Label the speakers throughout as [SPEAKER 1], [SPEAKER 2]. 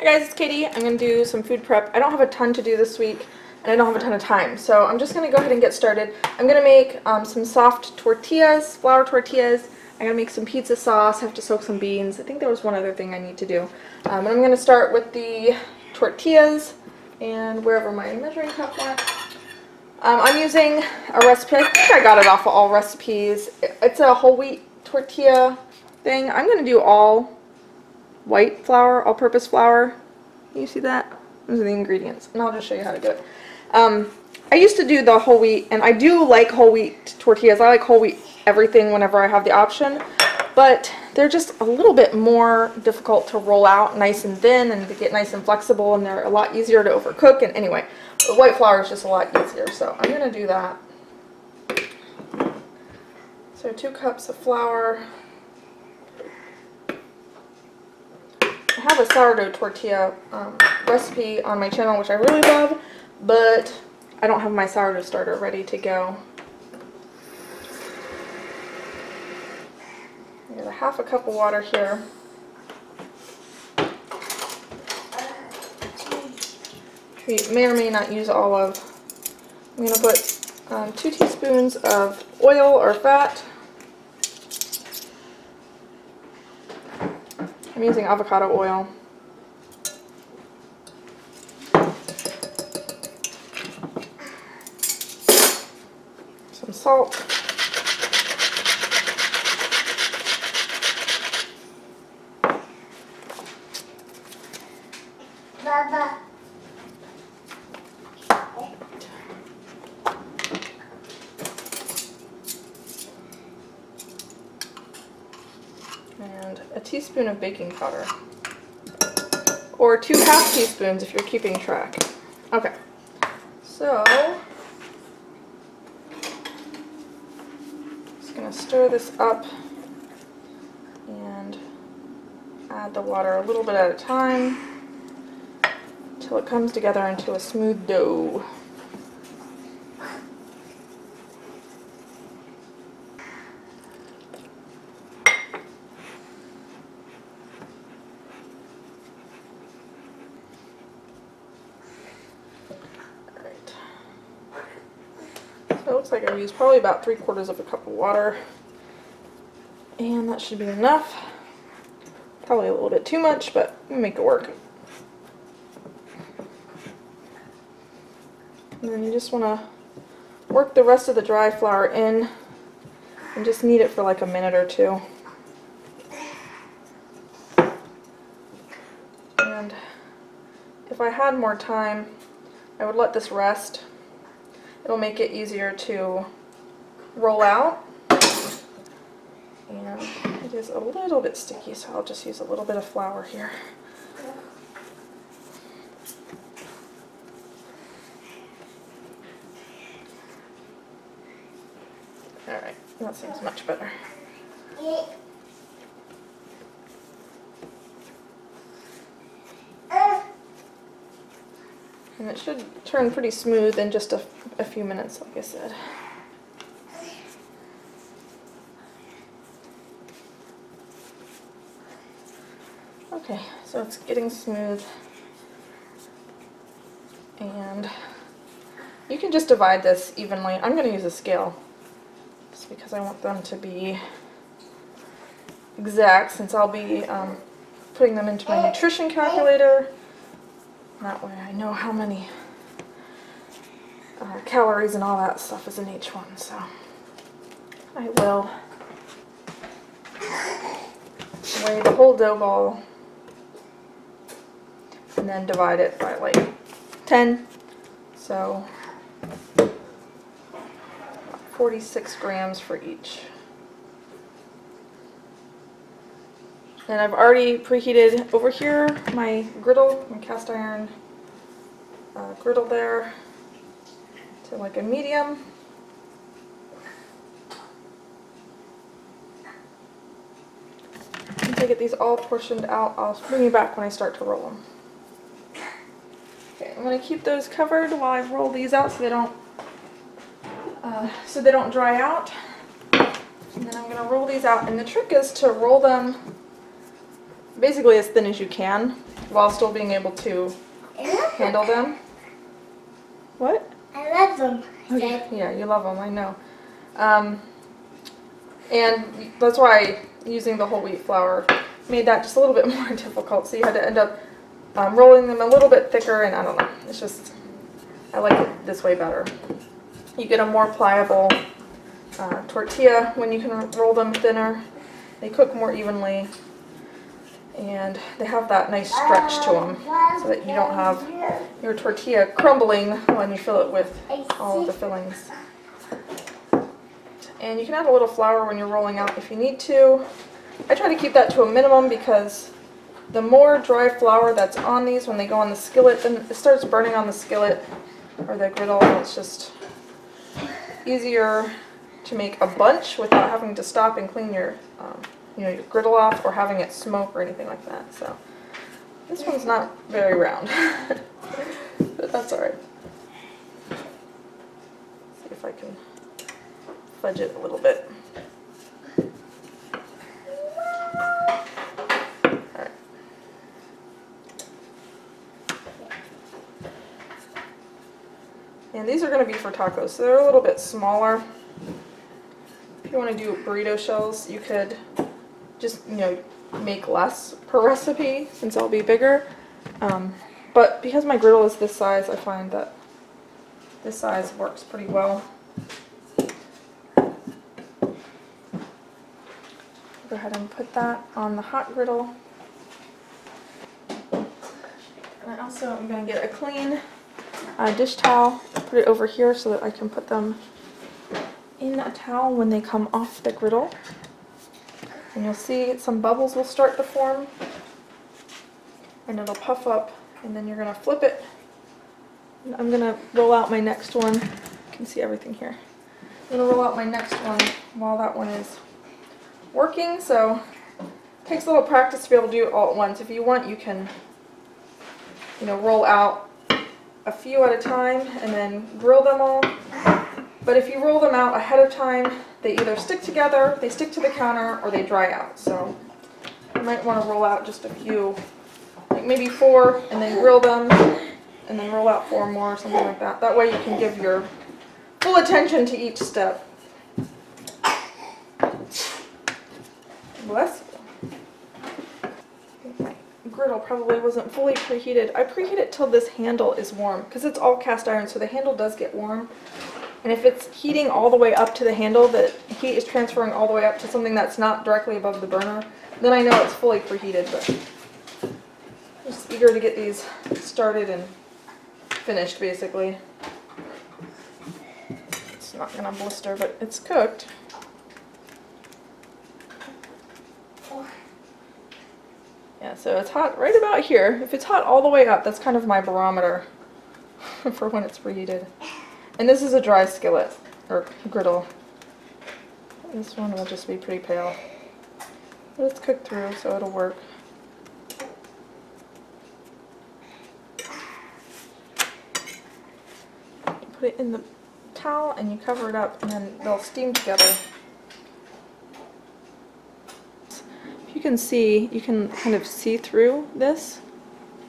[SPEAKER 1] Hi guys, it's Katie. I'm going to do some food prep. I don't have a ton to do this week, and I don't have a ton of time, so I'm just going to go ahead and get started. I'm going to make some soft tortillas, flour tortillas. I'm going to make some pizza sauce. I have to soak some beans. I think there was one other thing I need to do. And I'm going to start with the tortillas and wherever my measuring cup went. I'm using a recipe. I think I got it off of All Recipes. It's a whole wheat tortilla thing. I'm going to do all white flour, all-purpose flour. Can you see that? Those are the ingredients, and I'll just show you how to do it. I used to do the whole wheat, and I do like whole wheat tortillas. I like whole wheat everything whenever I have the option, but they're just a little bit more difficult to roll out nice and thin and to get nice and flexible, and they're a lot easier to overcook. And anyway, the white flour is just a lot easier, so I'm going to do that. So 2 cups of flour. I have a sourdough tortilla recipe on my channel, which I really love, but I don't have my sourdough starter ready to go. I got a half a cup of water here. You may or may not use all of. I'm going to put 2 teaspoons of oil or fat. I'm using avocado oil. Some salt.
[SPEAKER 2] Baba.
[SPEAKER 1] And a teaspoon of baking powder, or 2 half teaspoons if you're keeping track. Okay, so just gonna stir this up and add the water a little bit at a time until it comes together into a smooth dough. So it looks like I've used probably about 3/4 of a cup of water, and that should be enough. Probably a little bit too much, but we'll make it work. And then you just want to work the rest of the dry flour in and just knead it for like a minute or 2. And if I had more time, I would let this rest. It'll make it easier to roll out, and it is a little bit sticky, so I'll just use a little bit of flour here. Alright, that seems much better. And it should turn pretty smooth in just a few minutes, like I said. Okay, so it's getting smooth. And you can just divide this evenly. I'm going to use a scale just because I want them to be exact, since I'll be putting them into my nutrition calculator. That way I know how many calories and all that stuff is in each one. So I will weigh the whole dough ball and then divide it by like 10. So 46 grams for each. And I've already preheated over here my griddle, my cast iron griddle there, to like a medium. Once I get these all portioned out, I'll bring you back when I start to roll them. Okay, I'm going to keep those covered while I roll these out so they don't dry out. And then I'm going to roll these out, and the trick is to roll them basically as thin as you can while still being able to handle them. What?
[SPEAKER 2] I love them.
[SPEAKER 1] Okay. Yeah, you love them, I know. And that's why using the whole wheat flour made that just a little bit more difficult. So you had to end up rolling them a little bit thicker, and I don't know. It's just, I like it this way better. You get a more pliable tortilla when you can roll them thinner. They cook more evenly, and they have that nice stretch to them so that you don't have your tortilla crumbling when you fill it with all of the fillings. And you can add a little flour when you're rolling out if you need to. I try to keep that to a minimum because the more dry flour that's on these when they go on the skillet, then it starts burning on the skillet or the griddle, and it's just easier to make a bunch without having to stop and clean your your griddle off or having it smoke or anything like that. So this one's not very round, but that's alright. See if I can fudge it a little bit. Alright. And these are going to be for tacos, so they're a little bit smaller. If you want to do burrito shells, you could just, make less per recipe since I'll be bigger. But because my griddle is this size, I find that this size works pretty well. Go ahead and put that on the hot griddle. And I also am going to get a clean dish towel, put it over here so that I can put them in a towel when they come off the griddle. And you'll see some bubbles will start to form, and it'll puff up, and then you're going to flip it. And I'm going to roll out my next one. You can see everything here. I'm going to roll out my next one while that one is working, so it takes a little practice to be able to do it all at once. If you want, you can roll out a few at a time and then grill them all. But if you roll them out ahead of time, they either stick together, they stick to the counter, or they dry out. So you might want to roll out just a few, like maybe 4, and then grill them, and then roll out 4 more, something like that. That way you can give your full attention to each step. Bless you. My griddle probably wasn't fully preheated. I preheat it till this handle is warm, because it's all cast iron, so the handle does get warm. And if it's heating all the way up to the handle, the heat is transferring all the way up to something that's not directly above the burner, then I know it's fully preheated. But I'm just eager to get these started and finished, basically. It's not going to blister, but it's cooked. Yeah, so it's hot right about here. If it's hot all the way up, that's kind of my barometer for when it's preheated. And this is a dry skillet, or griddle. This one will just be pretty pale. But it's cooked through, so it'll work. You put it in the towel and you cover it up, and then they'll steam together. If you can see, you can kind of see through this.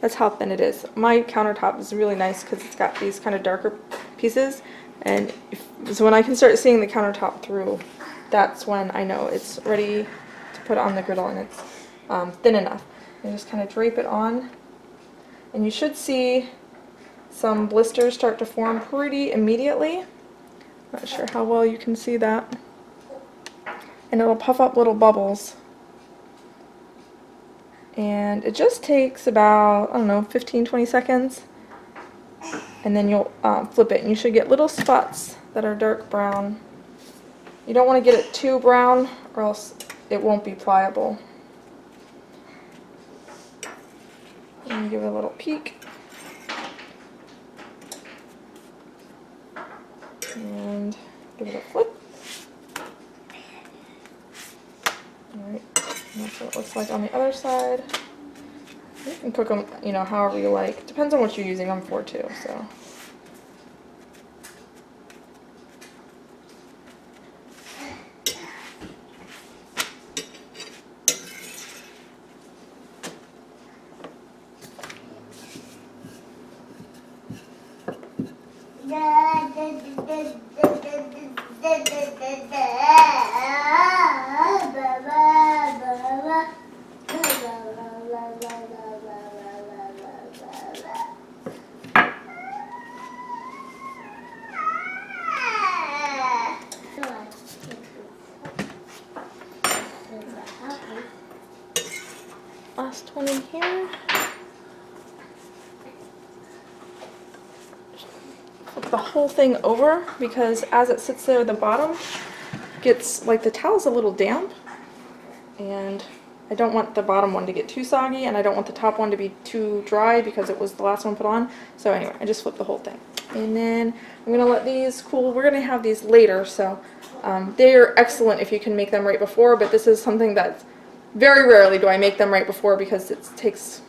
[SPEAKER 1] That's how thin it is. My countertop is really nice because it's got these kind of darker pieces, and so when I can start seeing the countertop through, that's when I know it's ready to put on the griddle and it's thin enough. You just kind of drape it on, and you should see some blisters start to form pretty immediately. Not sure how well you can see that. And it'll puff up little bubbles. And it just takes about, I don't know, 15-20 seconds. And then you'll flip it, and you should get little spots that are dark brown. You don't want to get it too brown, or else it won't be pliable. And give it a little peek. And give it a flip. Alright, and that's what it looks like on the other side. You can cook them, however you like. Depends on what you're using them for too, so. Last one in here. Flip the whole thing over because as it sits there, the bottom gets, like, the towel's a little damp, and I don't want the bottom one to get too soggy, and I don't want the top one to be too dry because it was the last one put on. So anyway, I just flipped the whole thing. And then I'm going to let these cool. We're going to have these later, so they're excellent if you can make them right before, but this is something that very rarely do I make them right before because it takes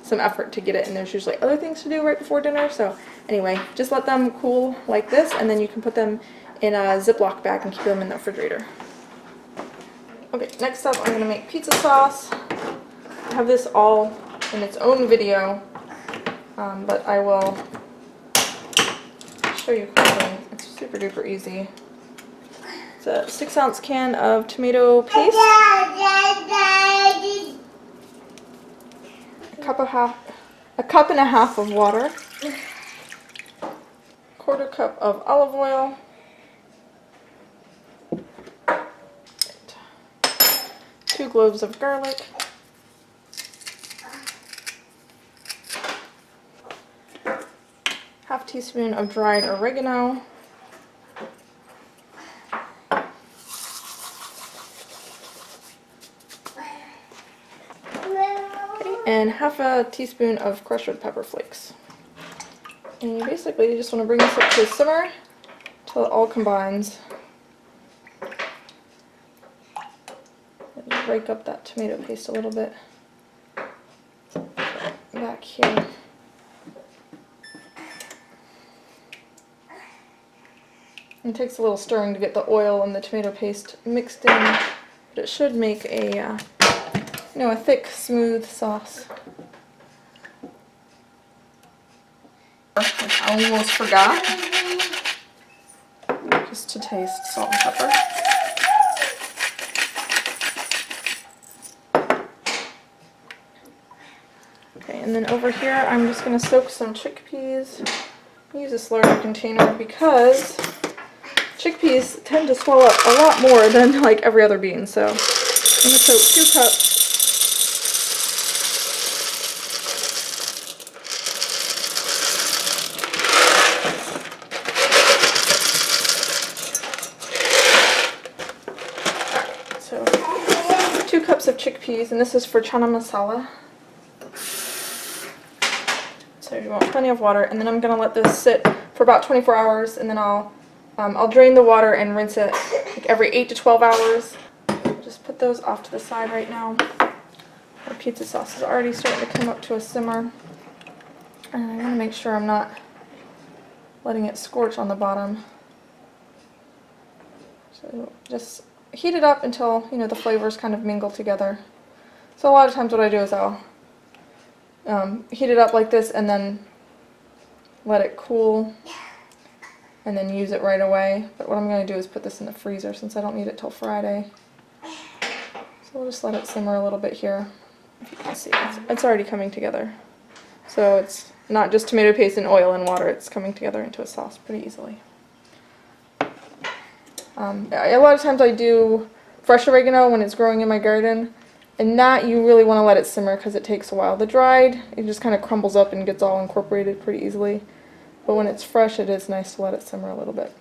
[SPEAKER 1] some effort to get it, and there's usually other things to do right before dinner. So anyway, just let them cool like this, and then you can put them in a Ziploc bag and keep them in the refrigerator. Okay, next up I'm going to make pizza sauce. I have this all in its own video, but I will show you quickly. It's super duper easy. It's a 6-ounce can of tomato paste, a cup and a half of water, 1/4 cup of olive oil, 2 cloves of garlic, ½ teaspoon of dried oregano, and ½ teaspoon of crushed red pepper flakes. And you basically just want to bring this up to a simmer until it all combines. And break up that tomato paste a little bit back here. It takes a little stirring to get the oil and the tomato paste mixed in, but it should make a a thick, smooth sauce. Which I almost forgot. Just to taste salt and pepper. Okay, and then over here I'm just going to soak some chickpeas. Use this larger container because chickpeas tend to swell up a lot more than like every other bean. So I'm going to soak 2 cups. So 2 cups of chickpeas, and this is for chana masala. So you want plenty of water, and then I'm going to let this sit for about 24 hours, and then I'll drain the water and rinse it like every 8 to 12 hours. Just put those off to the side right now. Our pizza sauce is already starting to come up to a simmer, and I want to make sure I'm not letting it scorch on the bottom. So just heat it up until the flavors kind of mingle together. So a lot of times what I do is I'll heat it up like this and then let it cool and then use it right away. But what I'm going to do is put this in the freezer since I don't need it till Friday. So we'll just let it simmer a little bit here. If you can see, it's already coming together. So it's not just tomato paste and oil and water, it's coming together into a sauce pretty easily. A lot of times I do fresh oregano when it's growing in my garden, and that you really want to let it simmer because it takes a while. The dried, it just kind of crumbles up and gets all incorporated pretty easily, but when it's fresh it is nice to let it simmer a little bit.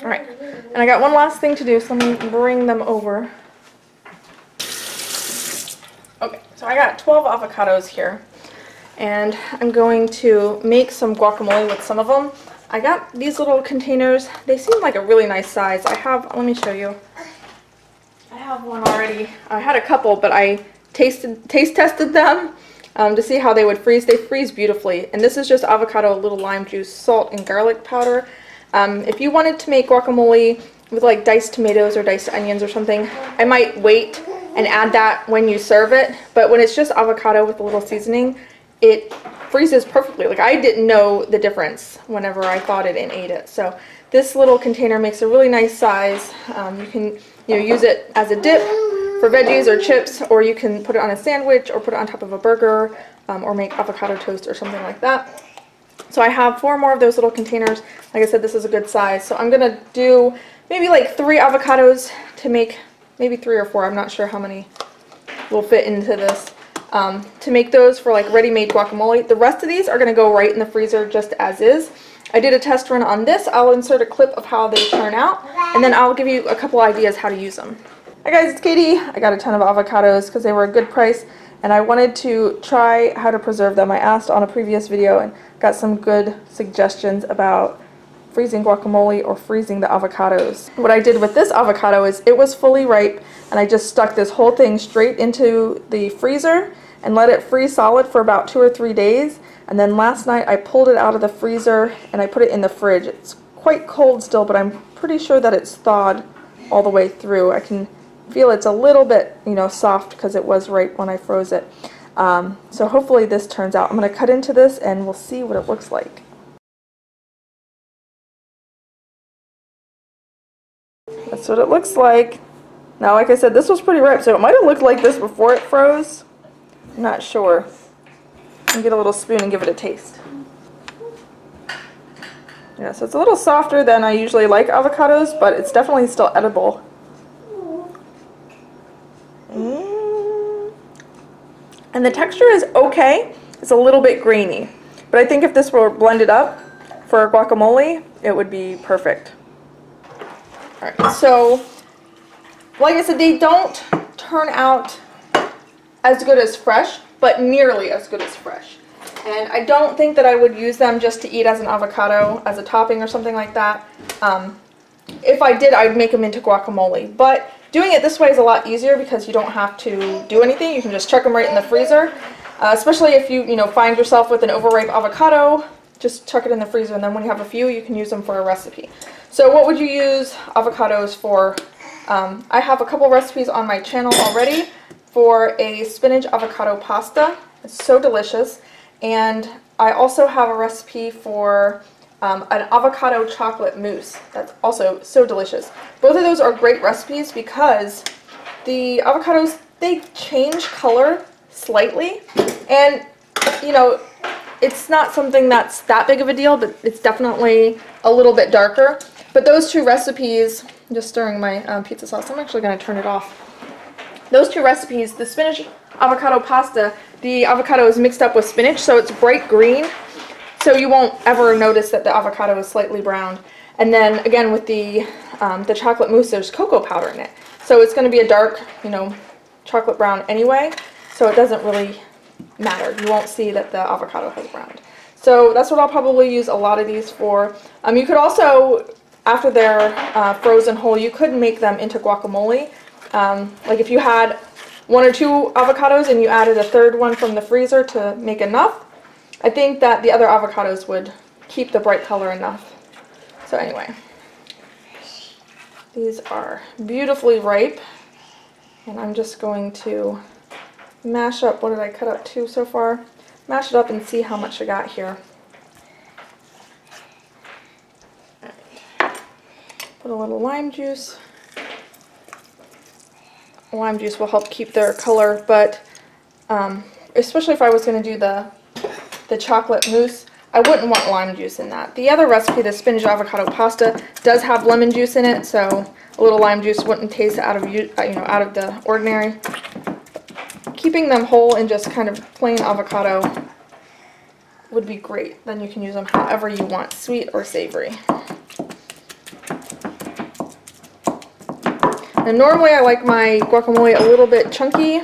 [SPEAKER 1] Alright, and I got one last thing to do, so let me bring them over. Okay, so I got 12 avocados here, and I'm going to make some guacamole with some of them. I got these little containers. They seem like a really nice size. Let me show you. I have one already. I had a couple, but I taste tested them to see how they would freeze. They freeze beautifully. And this is just avocado, a little lime juice, salt, and garlic powder. If you wanted to make guacamole with like diced tomatoes or diced onions or something, I might wait and add that when you serve it. But when it's just avocado with a little seasoning, it freezes perfectly. Like, I didn't know the difference whenever I thawed it and ate it. So this little container makes a really nice size. You can use it as a dip for veggies or chips, or you can put it on a sandwich or put it on top of a burger, or make avocado toast or something like that. So I have 4 more of those little containers. Like I said, this is a good size. So I'm going to do maybe like 3 avocados to make, maybe 3 or 4. I'm not sure how many will fit into this. To make those for like ready-made guacamole. The rest of these are going to go right in the freezer just as is. I did a test run on this. I'll insert a clip of how they turn out, and then I'll give you a couple ideas how to use them. Hi guys, it's Katie. I got a ton of avocados because they were a good price, and I wanted to try how to preserve them. I asked on a previous video and got some good suggestions about freezing guacamole or freezing the avocados. What I did with this avocado is it was fully ripe, and I just stuck this whole thing straight into the freezer and let it freeze solid for about 2 or 3 days. And then last night I pulled it out of the freezer and I put it in the fridge. It's quite cold still, but I'm pretty sure that it's thawed all the way through. I can feel it's a little bit, soft because it was right when I froze it. So hopefully this turns out. I'm going to cut into this and we'll see what it looks like. That's what it looks like. Now, like I said, this was pretty ripe, so it might have looked like this before it froze. I'm not sure. I'll get a little spoon and give it a taste. Yeah, so it's a little softer than I usually like avocados, but it's definitely still edible. And the texture is okay. It's a little bit grainy. But I think if this were blended up for guacamole, it would be perfect. Alright, so like I said, they don't turn out as good as fresh, but nearly as good as fresh. And I don't think that I would use them just to eat as an avocado, as a topping or something like that. If I did, I'd make them into guacamole. But doing it this way is a lot easier because you don't have to do anything. You can just chuck them right in the freezer. Especially if you find yourself with an overripe avocado, just chuck it in the freezer, and then when you have a few, you can use them for a recipe. So what would you use avocados for? I have a couple recipes on my channel already for a spinach avocado pasta. It's so delicious. And I also have a recipe for an avocado chocolate mousse. That's also so delicious. Both of those are great recipes because the avocados, they change color slightly. And, it's not something that's that big of a deal, but it's definitely a little bit darker. But those 2 recipes, I'm just stirring my pizza sauce. I'm actually going to turn it off. Those 2 recipes, the spinach avocado pasta, the avocado is mixed up with spinach, so it's bright green. So you won't ever notice that the avocado is slightly browned. And then again with the chocolate mousse, there's cocoa powder in it. So it's going to be a dark, chocolate brown anyway. So it doesn't really matter. You won't see that the avocado has browned. So that's what I'll probably use a lot of these for. You could also, after they're frozen whole, you could make them into guacamole. Like if you had 1 or 2 avocados and you added a 3rd one from the freezer to make enough, I think that the other avocados would keep the bright color enough. So anyway, these are beautifully ripe, and I'm just going to mash up, what did I cut up 2 so far? Mash it up and see how much I got here. Put a little lime juice. Lime juice will help keep their color, but especially if I was going to do the chocolate mousse, I wouldn't want lime juice in that. The other recipe, the spinach avocado pasta, does have lemon juice in it, so a little lime juice wouldn't taste out of out of the ordinary. Keeping them whole and just kind of plain avocado would be great. Then you can use them however you want, sweet or savory. And normally I like my guacamole a little bit chunky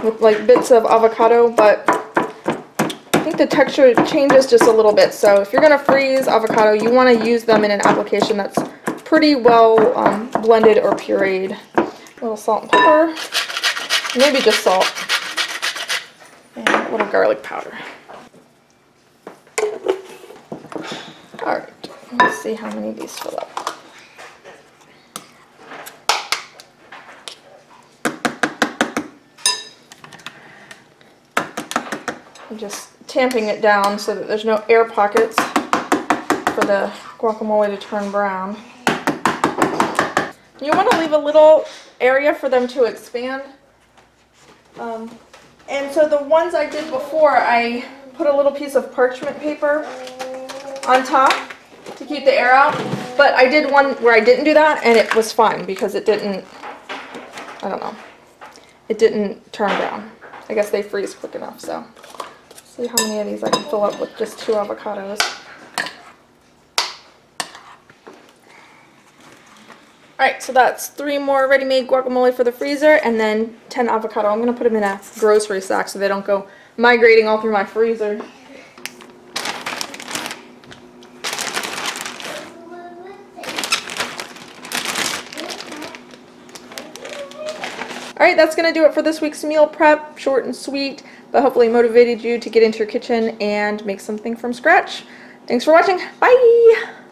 [SPEAKER 1] with like bits of avocado, but I think the texture changes just a little bit. So if you're going to freeze avocado, you want to use them in an application that's pretty well blended or pureed. A little salt and pepper, maybe just salt, and a little garlic powder. Alright, let's see how many of these fill up. Just tamping it down so that there's no air pockets for the guacamole to turn brown. You want to leave a little area for them to expand. And so the ones I did before, I put a little piece of parchment paper on top to keep the air out. But I did one where I didn't do that, and it was fine because it didn't, I don't know, it didn't turn brown. I guess they freeze quick enough, so. See how many of these I can fill up with just 2 avocados. Alright, so that's 3 more ready-made guacamole for the freezer, and then 10 avocado. I'm going to put them in a grocery sack so they don't go migrating all through my freezer. Alright, that's going to do it for this week's meal prep. Short and sweet, but hopefully motivated you to get into your kitchen and make something from scratch. Thanks for watching. Bye!